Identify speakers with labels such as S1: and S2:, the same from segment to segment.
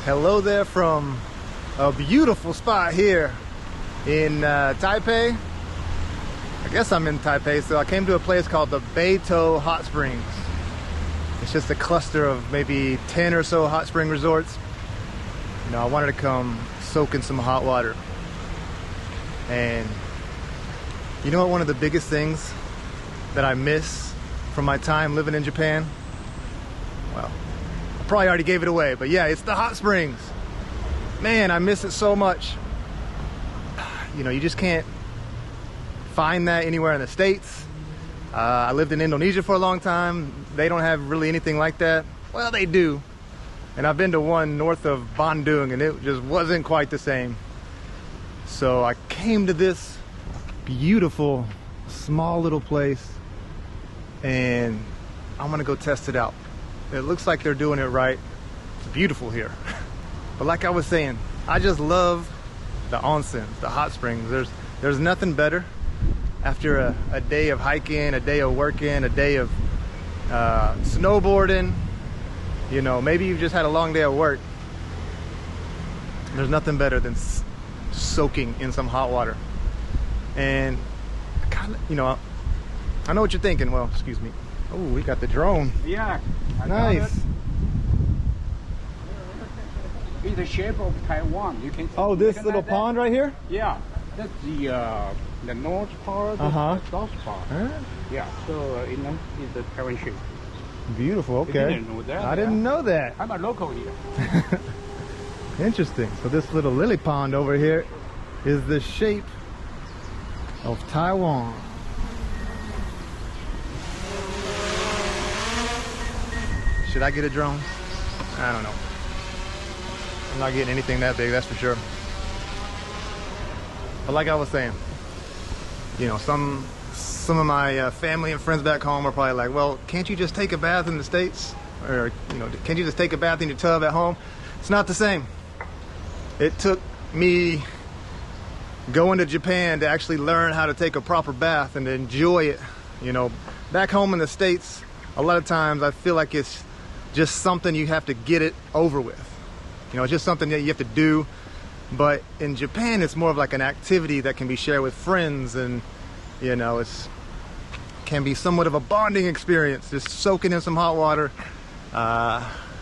S1: Hello there from a beautiful spot here in Taipei. I guess I'm in Taipei, so I came to a place called the Beitou Hot Springs. It's just a cluster of maybe 10 or so hot spring resorts. You know, I wanted to come soak in some hot water. And you know what, one of the biggest things that I miss from my time living in Japan? Well, I probably already gave it away, but yeah, it's the hot springs. Man, I miss it so much. You know, you just can't find that anywhere in the States. I lived in Indonesia for a long time. They don't have really anything like that. Well, they do. And I've been to one north of Bandung, and it just wasn't quite the same. So I came to this beautiful, small little place, and I'm gonna go test it out. It looks like they're doing it right. It's beautiful here. But like I was saying, I just love the onsen, the hot springs. There's nothing better after a day of hiking, a day of working, a day of snowboarding. You know, maybe you've just had a long day at work. There's nothing better than soaking in some hot water. And kind of, you know, I know what you're thinking. Well, excuse me. Oh, we got the drone.
S2: Yeah.
S1: Nice.
S2: It's the shape of Taiwan. You can.
S1: Oh, this little pond right here?
S2: Yeah. That's the north part. The south part.
S1: Huh?
S2: Yeah. So you know, it's the Taiwan shape.
S1: Beautiful. Okay.
S2: You didn't know that?
S1: I didn't know that.
S2: I'm a local here.
S1: Interesting. So this little lily pond over here is the shape of Taiwan. Should I get a drone? I don't know. I'm not getting anything that big, that's for sure. But like I was saying, you know, some of my family and friends back home are probably like, well, can't you just take a bath in the States? Or, you know, can't you just take a bath in your tub at home? It's not the same. It took me going to Japan to actually learn how to take a proper bath and to enjoy it. You know, back home in the States, a lot of times I feel like it's just something you have to get it over with. You know, it's just something that you have to do. But in Japan, it's more of like an activity that can be shared with friends, and you know, it's can be somewhat of a bonding experience, just soaking in some hot water,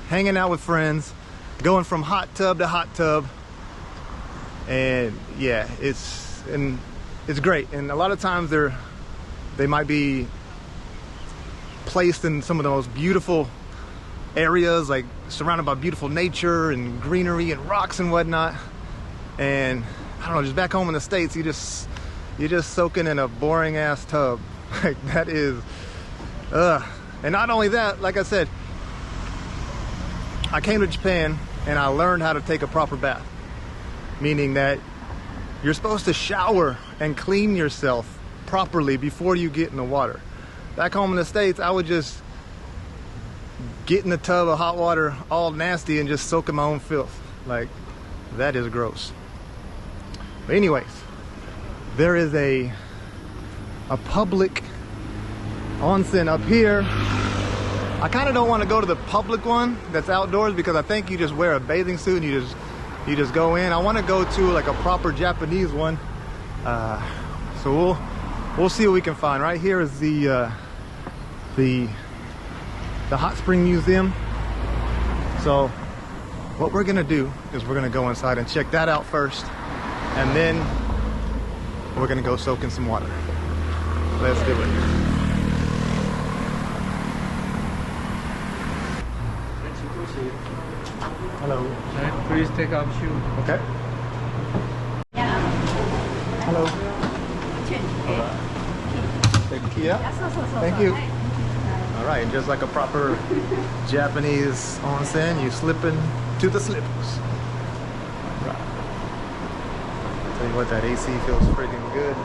S1: hanging out with friends, going from hot tub to hot tub. And yeah, it's great. And a lot of times they might be placed in some of the most beautiful areas, like surrounded by beautiful nature and greenery and rocks and whatnot. And I don't know, just back home in the States, you're just soaking in a boring ass tub. Like that is and not only that, like I said, I came to Japan and I learned how to take a proper bath, meaning that you're supposed to shower and clean yourself properly before you get in the water. Back home in the States, I would just get in the tub of hot water all nasty and just soak in my own filth. Like, that is gross. But anyways, there is a public onsen up here. I kind of don't want to go to the public one that's outdoors because I think you just wear a bathing suit and you just go in. I want to go to like a proper Japanese one. So we'll see what we can find. Right here is the Hot Spring Museum. So what we're gonna do is we're gonna go inside and check that out first, and then we're gonna go soak in some water. Let's do it. Hello.
S2: Please take off shoes.
S1: Okay. Hello. Thank you. Thank you. All right, and just like a proper Japanese onsen, you slip into the slippers. Right. Tell you what, that AC feels freaking good.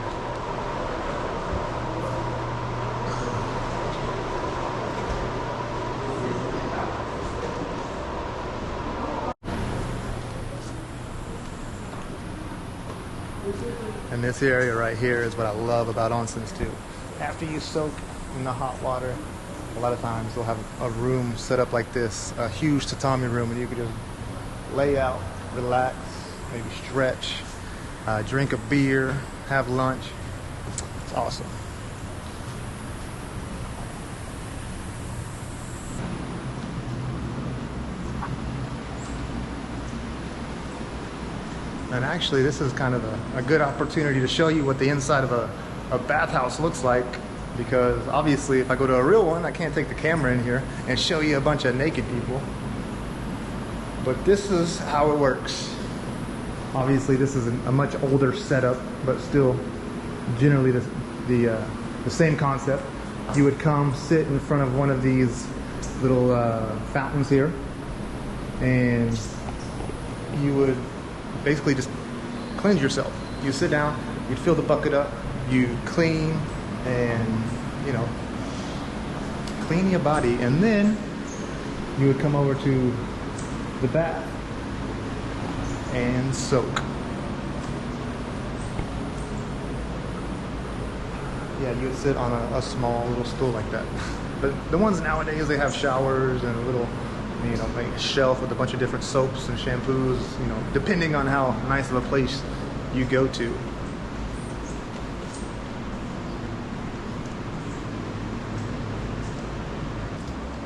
S1: And this area right here is what I love about onsens too. After you soak in the hot water, a lot of times they'll have a room set up like this, a huge tatami room, and you could just lay out, relax, maybe stretch, drink a beer, have lunch. It's awesome. And actually, this is kind of a good opportunity to show you what the inside of a bathhouse looks like, because obviously if I go to a real one, I can't take the camera in here and show you a bunch of naked people. But this is how it works. Obviously this is a much older setup, but still generally the same concept. You would come sit in front of one of these little fountains here, and you would basically just cleanse yourself. You sit down, you'd fill the bucket up, you clean and, you know, clean your body, and then you would come over to the bath and soak. Yeah, you would sit on a small little stool like that. But the ones nowadays, they have showers and a little, you know, like a shelf with a bunch of different soaps and shampoos, you know, depending on how nice of a place you go to.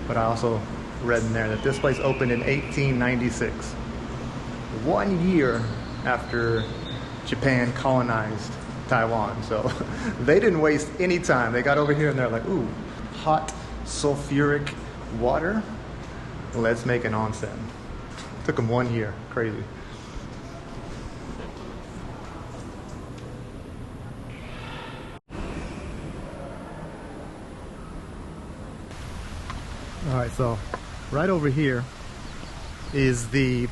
S1: But I also read in there that this place opened in 1896, 1 year after Japan colonized Taiwan. So they didn't waste any time. They got over here and they're like, ooh, hot sulfuric water. Let's make an onsen. Took them 1 year. Crazy. All right, so right over here is the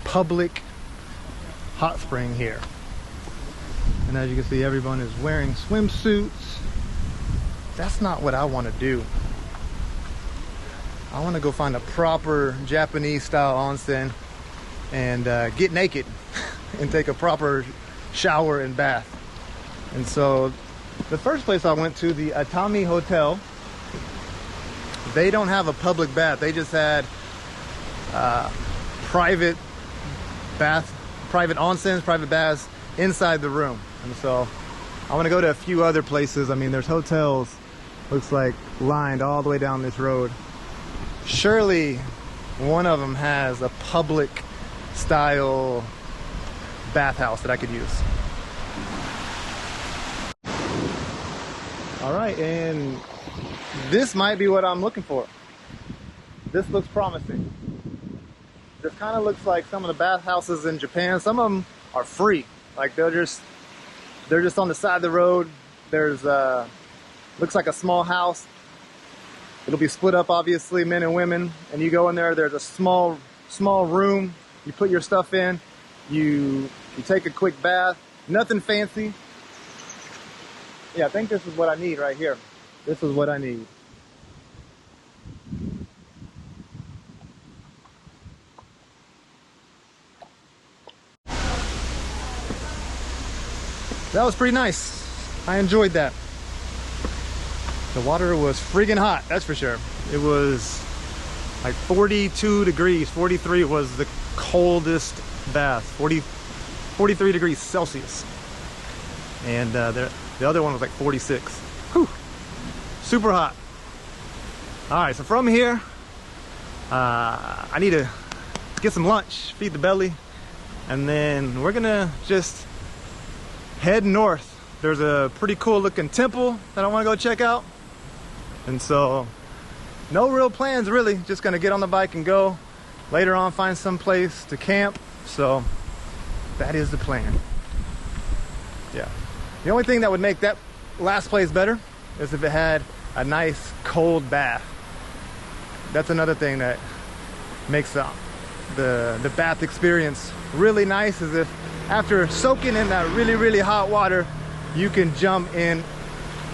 S1: public hot spring here. And as you can see, everyone is wearing swimsuits. That's not what I want to do. I want to go find a proper Japanese style onsen and get naked and take a proper shower and bath. And so the first place I went to, the Atami Hotel, they don't have a public bath. They just had private onsens, private baths inside the room. And so I want to go to a few other places. I mean, there's hotels, looks like, lined all the way down this road. Surely one of them has a public style bathhouse that I could use. All right, and this might be what I'm looking for. This looks promising. This kind of looks like some of the bathhouses in Japan. Some of them are free. Like they're just on the side of the road. There's looks like a small house. It'll be split up, obviously, men and women. And you go in there, there's a small room. You put your stuff in. You take a quick bath. Nothing fancy. Yeah, I think this is what I need right here. This is what I need. That was pretty nice. I enjoyed that. The water was friggin' hot, that's for sure. It was like 42 degrees. 43 was the coldest bath. 43 degrees Celsius. And the other one was like 46. Whew. Super hot. All right, so from here, I need to get some lunch, feed the belly, and then we're gonna just head north. There's a pretty cool looking temple that I wanna go check out. And so, no real plans really, just gonna get on the bike and go. Later on, find some place to camp. So, that is the plan. Yeah. The only thing that would make that last place better is if it had a nice cold bath. That's another thing that makes the bath experience really nice, is if after soaking in that really, really hot water, you can jump in,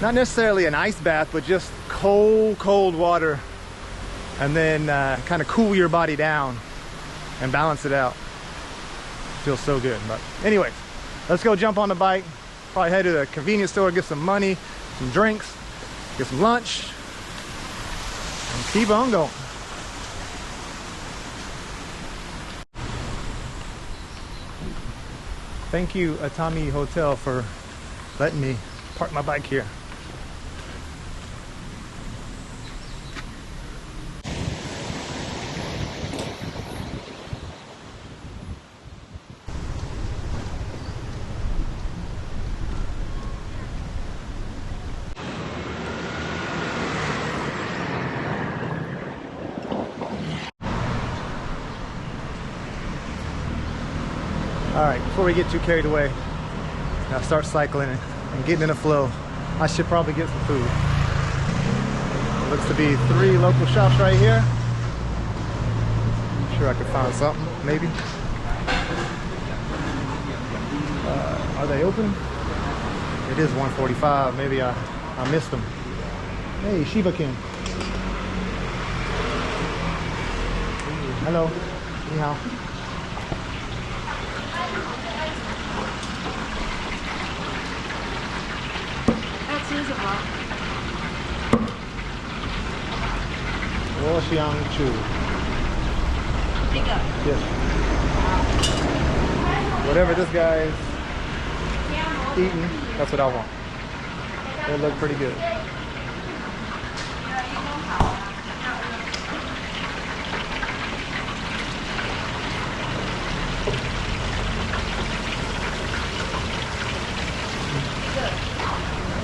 S1: not necessarily an ice bath, but just cold water, and then kind of cool your body down and balance it out. Feels so good. But anyways, let's go jump on the bike. Probably head to the convenience store, get some money, some drinks, get some lunch, and keep on going. Thank you, Atami Hotel, for letting me park my bike here. Alright, before we get too carried away, I'll start cycling and getting in a flow. I should probably get some food. It looks to be 3 local shops right here. I'm sure I could find something, maybe. Are they open? It is 1:45. Maybe I missed them. Hey, Shiba King. Hello. Ni hao. Yes. Whatever this guy is eating, that's what I want. They look pretty good.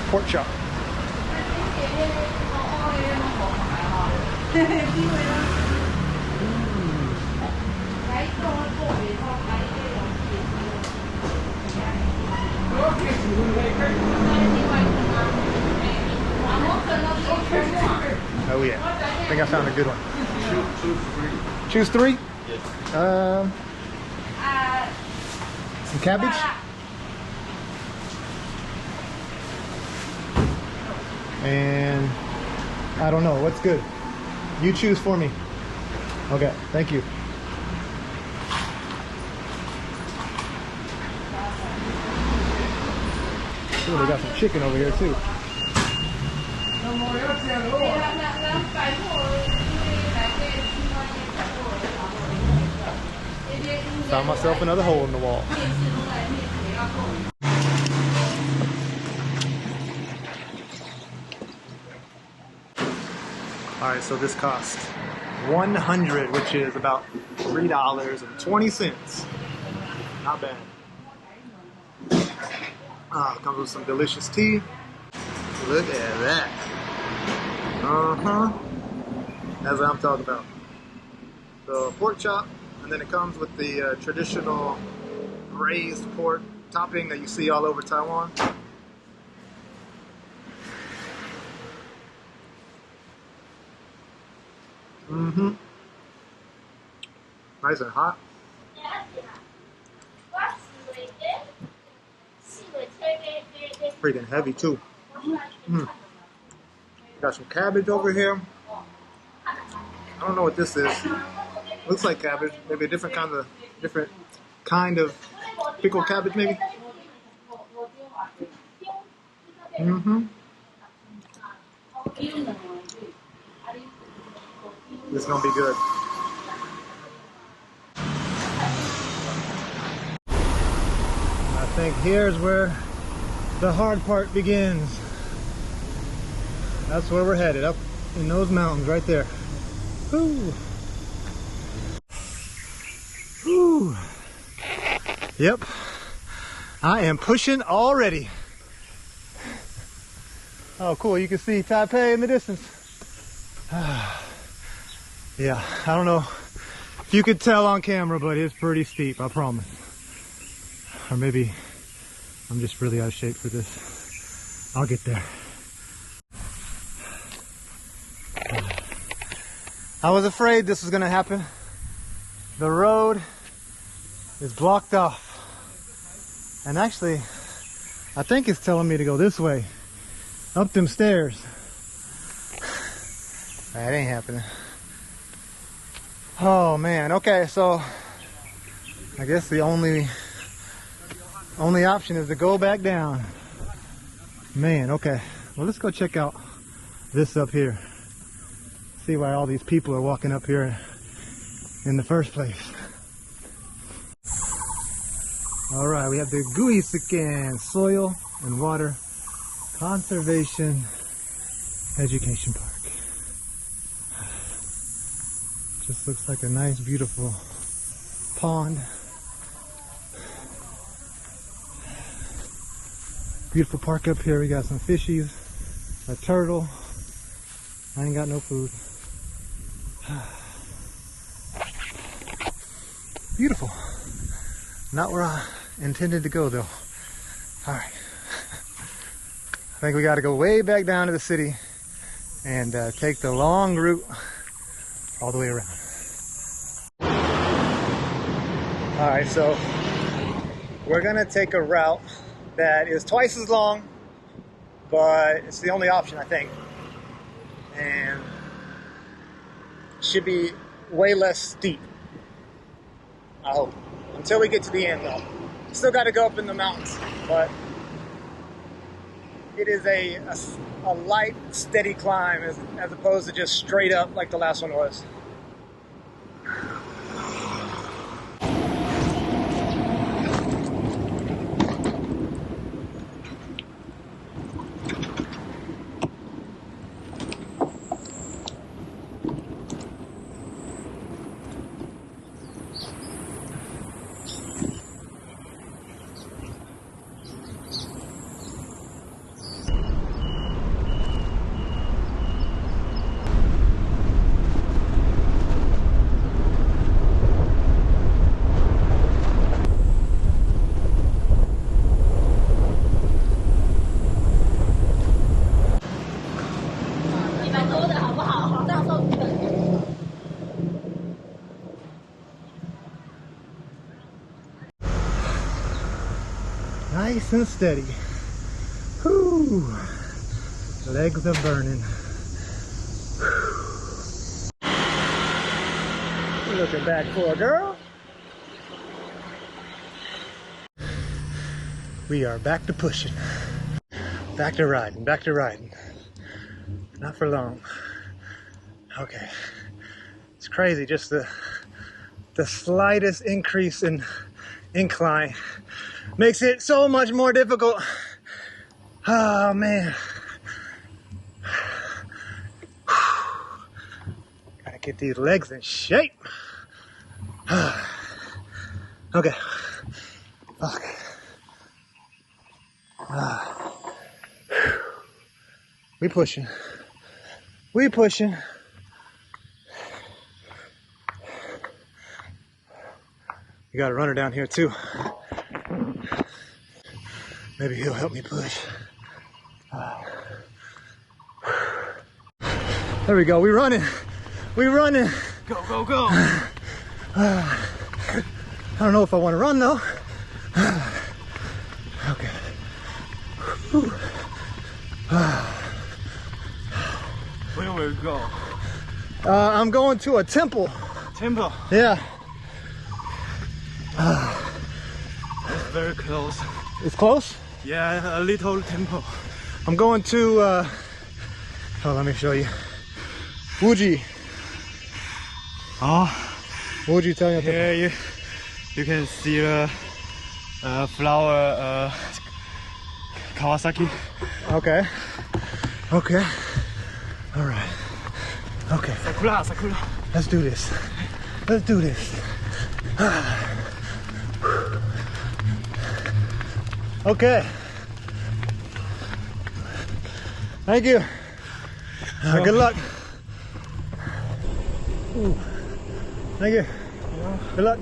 S1: Pork chop. Oh yeah, I think I found a good one. Choose 3?
S2: Yes.
S1: Some cabbage? And I don't know, what's good? You choose for me. Okay, thank you. Ooh, they got some chicken over here too. Found myself another hole in the wall. Alright, so this cost $100, which is about $3.20. Not bad. Comes with some delicious tea. Look at that. That's what I'm talking about. The pork chop, and then it comes with the traditional braised pork topping that you see all over Taiwan. Nice and hot. Freaking heavy too. Got some cabbage over here. I don't know what this is. Looks like cabbage. Maybe a different kind of pickled cabbage, maybe. This is gonna be good. I think here's where the hard part begins. That's where we're headed, up in those mountains right there. Woo. Woo. Yep, I am pushing already. Oh cool, you can see Taipei in the distance. Yeah, I don't know if you could tell on camera, but it's pretty steep, I promise. Or maybe I'm just really out of shape for this. I'll get there. I was afraid this was gonna happen. The road is blocked off. And actually, I think it's telling me to go this way, up them stairs. That ain't happening. Oh man, okay, so I guess the only option is to go back down. Man, okay. Well, let's go check out this up here. See why all these people are walking up here in the first place. All right, we have the Guisuken Soil and Water Conservation Education Park. Just looks like a nice, beautiful pond. Beautiful park up here. We got some fishies, a turtle. I ain't got no food. Beautiful. Not where I intended to go though. All right. I think we got to go way back down to the city and take the long route all the way around. All right, so we're gonna take a route that is twice as long, but it's the only option, I think, and should be way less steep, I hope, until we get to the end though. Still got to go up in the mountains, but it is a light, steady climb as opposed to just straight up like the last one was. Nice and steady. Whew. Legs are burning. Whew. Looking back for a girl. We are back to pushing. Back to riding, back to riding. Not for long. Okay. It's crazy, just the slightest increase in incline makes it so much more difficult. Oh man. Gotta get these legs in shape. Okay. Okay. We pushing. We pushing. You got a runner down here too. Maybe he'll help me push. There we go. We running. We running.
S2: Go, go, go.
S1: I don't know if I want to run though. Okay.
S2: Where will we go?
S1: I'm going to a temple.
S2: Temple?
S1: Yeah.
S2: It's very close.
S1: It's close?
S2: Yeah, a little temple.
S1: I'm going to, oh, let me show you. Wuji.
S2: Oh.
S1: Wuji Temple.
S2: Here you can see the flower Kawasaki.
S1: Okay. Okay. All right. Okay.
S2: Sakura, sakura.
S1: Let's do this. Let's do this. Okay. Thank you. Good luck. Ooh. Thank you. Good luck.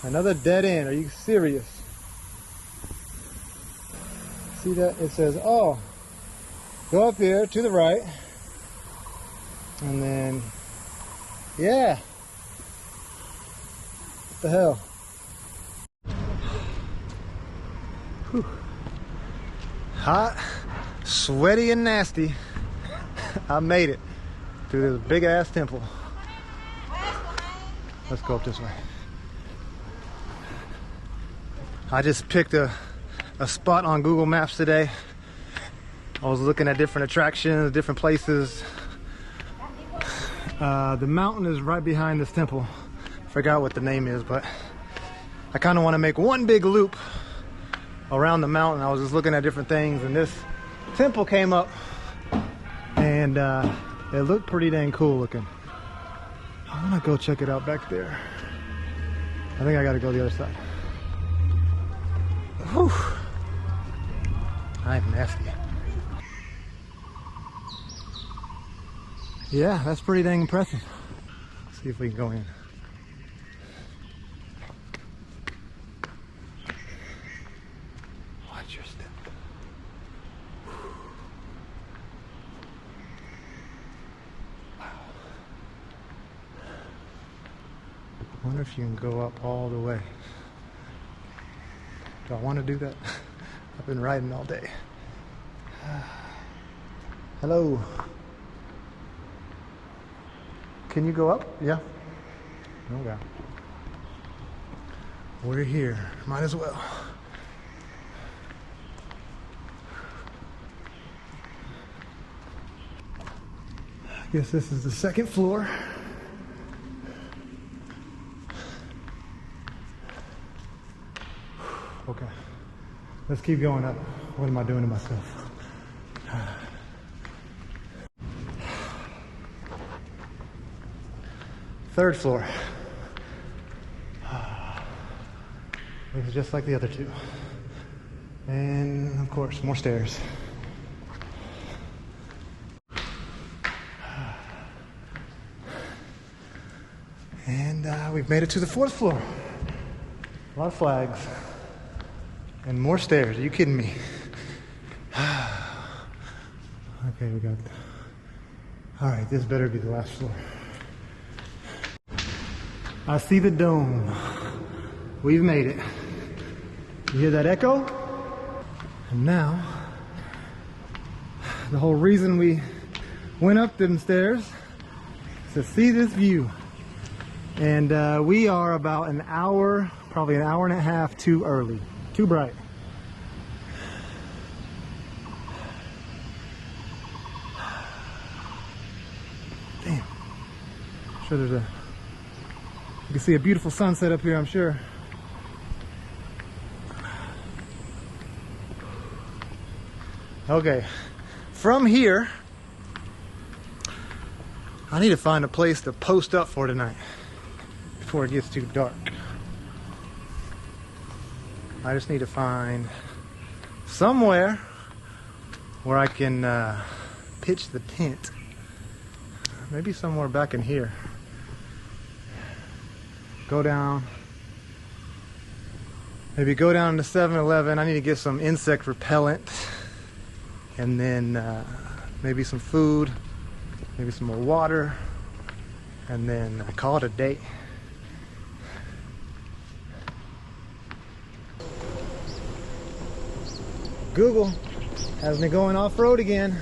S1: Another dead end. Are you serious? See that? It says, oh, go up here to the right. And then, yeah. What the hell? Whew. Hot, sweaty, and nasty. I made it through this big ass temple. Let's go up this way. I just picked a spot on Google Maps today. I was looking at different attractions, different places, The mountain is right behind this temple. Forgot what the name is, but I kind of want to make one big loop around the mountain. I was just looking at different things, and this temple came up, and it looked pretty dang cool looking. I want to go check it out back there. I think I got to go the other side. Whew. I'm nasty. Yeah, that's pretty dang impressive. Let's see if we can go in. Watch your step. Wow. I wonder if you can go up all the way. Do I want to do that? I've been riding all day. Hello. Can you go up? Yeah. Okay. We're here. Might as well. I guess this is the second floor. Okay. Let's keep going up. What am I doing to myself? Third floor. Looks just like the other two. And of course, more stairs. And we've made it to the fourth floor. A lot of flags. And more stairs. Are you kidding me? Okay, we got... Alright, this better be the last floor. I see the dome. We've made it. You hear that echo? And now, the whole reason we went up them stairs is to see this view. And we are about an hour, probably an hour and a half too early. Too bright. Damn. I'm sure there's a... You can see a beautiful sunset up here, I'm sure. Okay, from here, I need to find a place to post up for tonight before it gets too dark. I just need to find somewhere where I can pitch the tent. Maybe somewhere back in here. Go down. Maybe go down to 7-Eleven. I need to get some insect repellent. And then maybe some food. Maybe some more water. And then call it a day. Google has me going off-road again.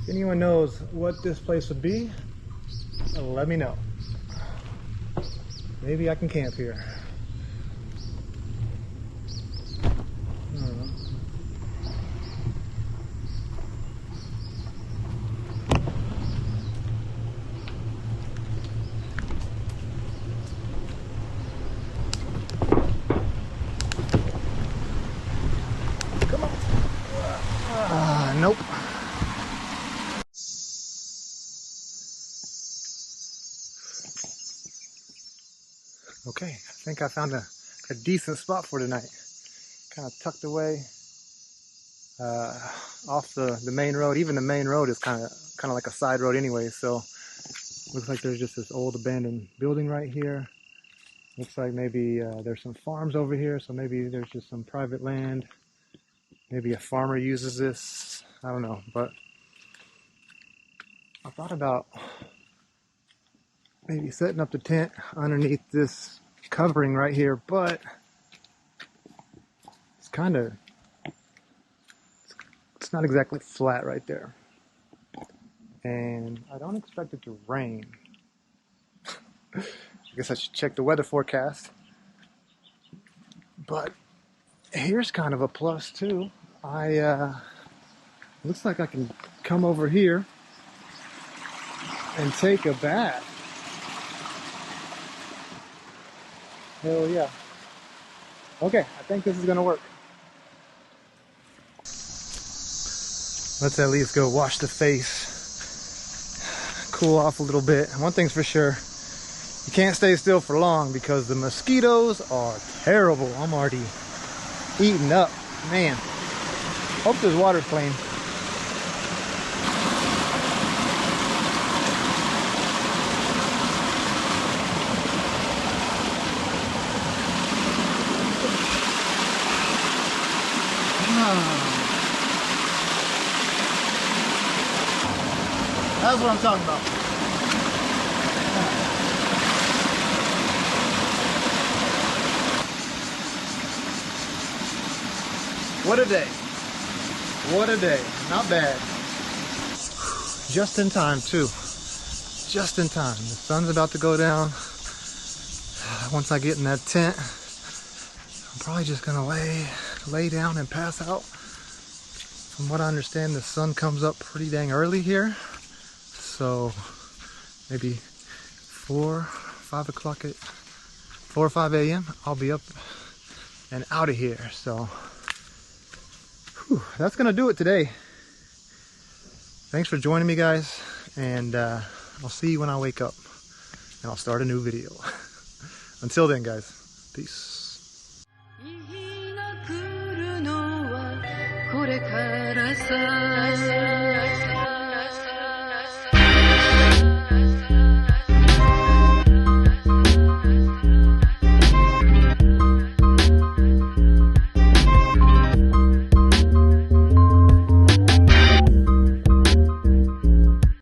S1: If anyone knows what this place would be, let me know. Maybe I can camp here. I don't know. Come on. Nope. Okay, I think I found a decent spot for tonight. Kind of tucked away off the main road. Even the main road is kind of like a side road anyway, so looks like there's just this old abandoned building right here. Looks like maybe there's some farms over here, so maybe there's just some private land. Maybe a farmer uses this. I don't know, but I thought about maybe setting up the tent underneath this covering right here, but it's not exactly flat right there, and I don't expect it to rain. guess I should check the weather forecast. But here's kind of a plus too. Looks like I can come over here and take a bath. Hell yeah. Okay, I think this is gonna work. Let's at least go wash the face, cool off a little bit. One thing's for sure, you can't stay still for long because the mosquitoes are terrible. I'm already eating up, man. Hope this water's clean. That's what I'm talking about. What a day. What a day. Not bad. Just in time too. Just in time. The sun's about to go down. Once I get in that tent, I'm probably just gonna lay down and pass out. From what I understand, the sun comes up pretty dang early here. So maybe 4 or 5 a.m. I'll be up and out of here. So that's gonna do it today. Thanks for joining me, guys, and I'll see you when I wake up and I'll start a new video. Until then, guys, peace.